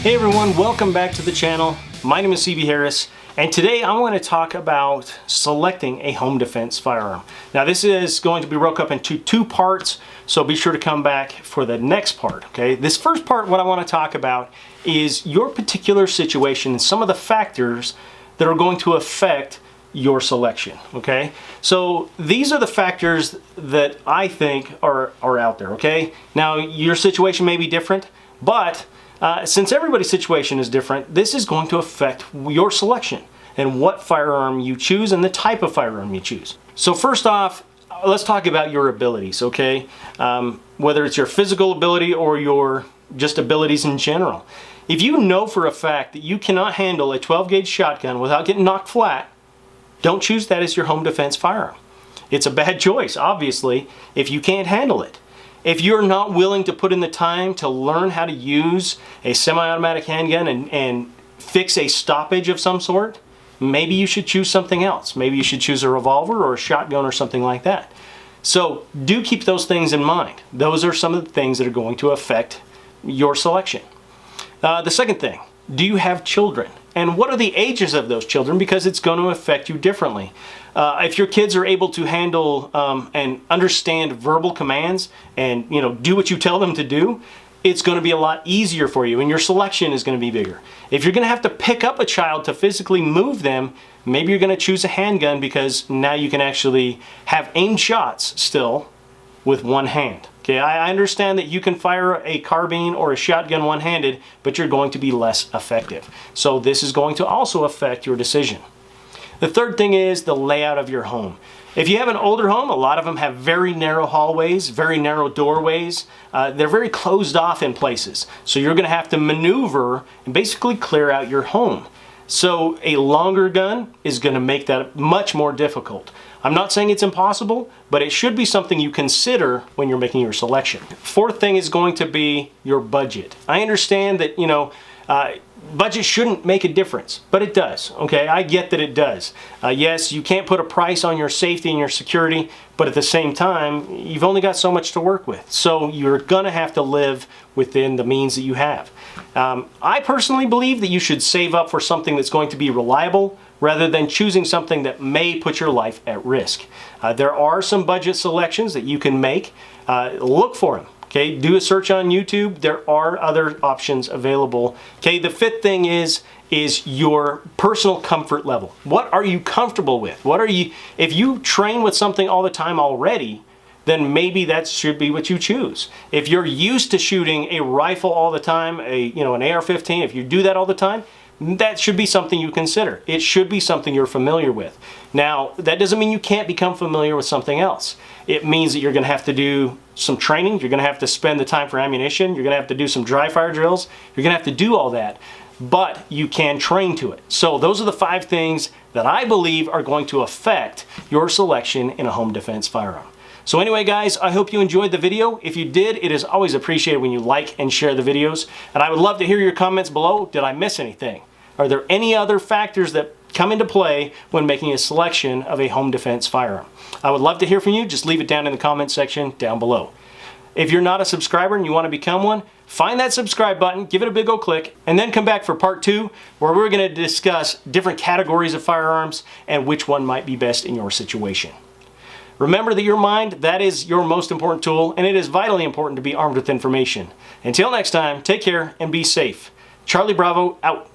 Hey everyone, welcome back to the channel. My name is CB Harris, and today I want to talk about selecting a home defense firearm. Now this is going to be broken up into two parts, so be sure to come back for the next part, okay? This first part, what I want to talk about is your particular situation and some of the factors that are going to affect your selection, okay? So these are the factors that I think are out there, okay? Now your situation may be different, but since everybody's situation is different, this is going to affect your selection and what firearm you choose and the type of firearm you choose. So first off, let's talk about your abilities, okay? Whether it's your physical ability or your just abilities in general. If you know for a fact that you cannot handle a 12 gauge shotgun without getting knocked flat, don't choose that as your home defense firearm. It's a bad choice, obviously, if you can't handle it. If you're not willing to put in the time to learn how to use a semi-automatic handgun and fix a stoppage of some sort, maybe you should choose something else. Maybe you should choose a revolver or a shotgun or something like that. So do keep those things in mind. Those are some of the things that are going to affect your selection. The second thing, do you have children? And what are the ages of those children? Because it's going to affect you differently. If your kids are able to handle and understand verbal commands and do what you tell them to do, it's going to be a lot easier for you and your selection is going to be bigger. If you're going to have to pick up a child to physically move them, maybe you're going to choose a handgun because now you can actually have aimed shots still with one hand. Okay, I understand that you can fire a carbine or a shotgun one-handed, but you're going to be less effective. So this is going to also affect your decision. The third thing is the layout of your home. If you have an older home, a lot of them have very narrow hallways, very narrow doorways. They're very closed off in places. So you're going to have to maneuver and basically clear out your home. So a longer gun is going to make that much more difficult. I'm not saying it's impossible, but it should be something you consider when you're making your selection. Fourth thing is going to be your budget. I understand that, budget shouldn't make a difference, but it does, okay? I get that it does. Yes, you can't put a price on your safety and your security, but at the same time, you've only got so much to work with. So you're gonna have to live within the means that you have. I personally believe that you should save up for something that's going to be reliable rather than choosing something that may put your life at risk. There are some budget selections that you can make. Look for them. Okay, do a search on YouTube. There are other options available. Okay, the fifth thing is your personal comfort level. What are you comfortable with? If you train with something all the time already, then maybe that should be what you choose. If you're used to shooting a rifle all the time, an AR-15, if you do that all the time, that should be something you consider. It should be something you're familiar with. Now, that doesn't mean you can't become familiar with something else. It means that you're going to have to do some training. You're going to have to spend the time for ammunition. You're going to have to do some dry fire drills. You're going to have to do all that. But you can train to it. So those are the 5 things that I believe are going to affect your selection in a home defense firearm. So anyway, guys, I hope you enjoyed the video. If you did, it is always appreciated when you like and share the videos. And I would love to hear your comments below. Did I miss anything? Are there any other factors that come into play when making a selection of a home defense firearm? I would love to hear from you. Just leave it down in the comment section down below. If you're not a subscriber and you want to become one, find that subscribe button, give it a big old click, and then come back for part 2 where we're going to discuss different categories of firearms and which one might be best in your situation. Remember that your mind, that is your most important tool, and it is vitally important to be armed with information. Until next time, take care and be safe. Charlie Bravo out.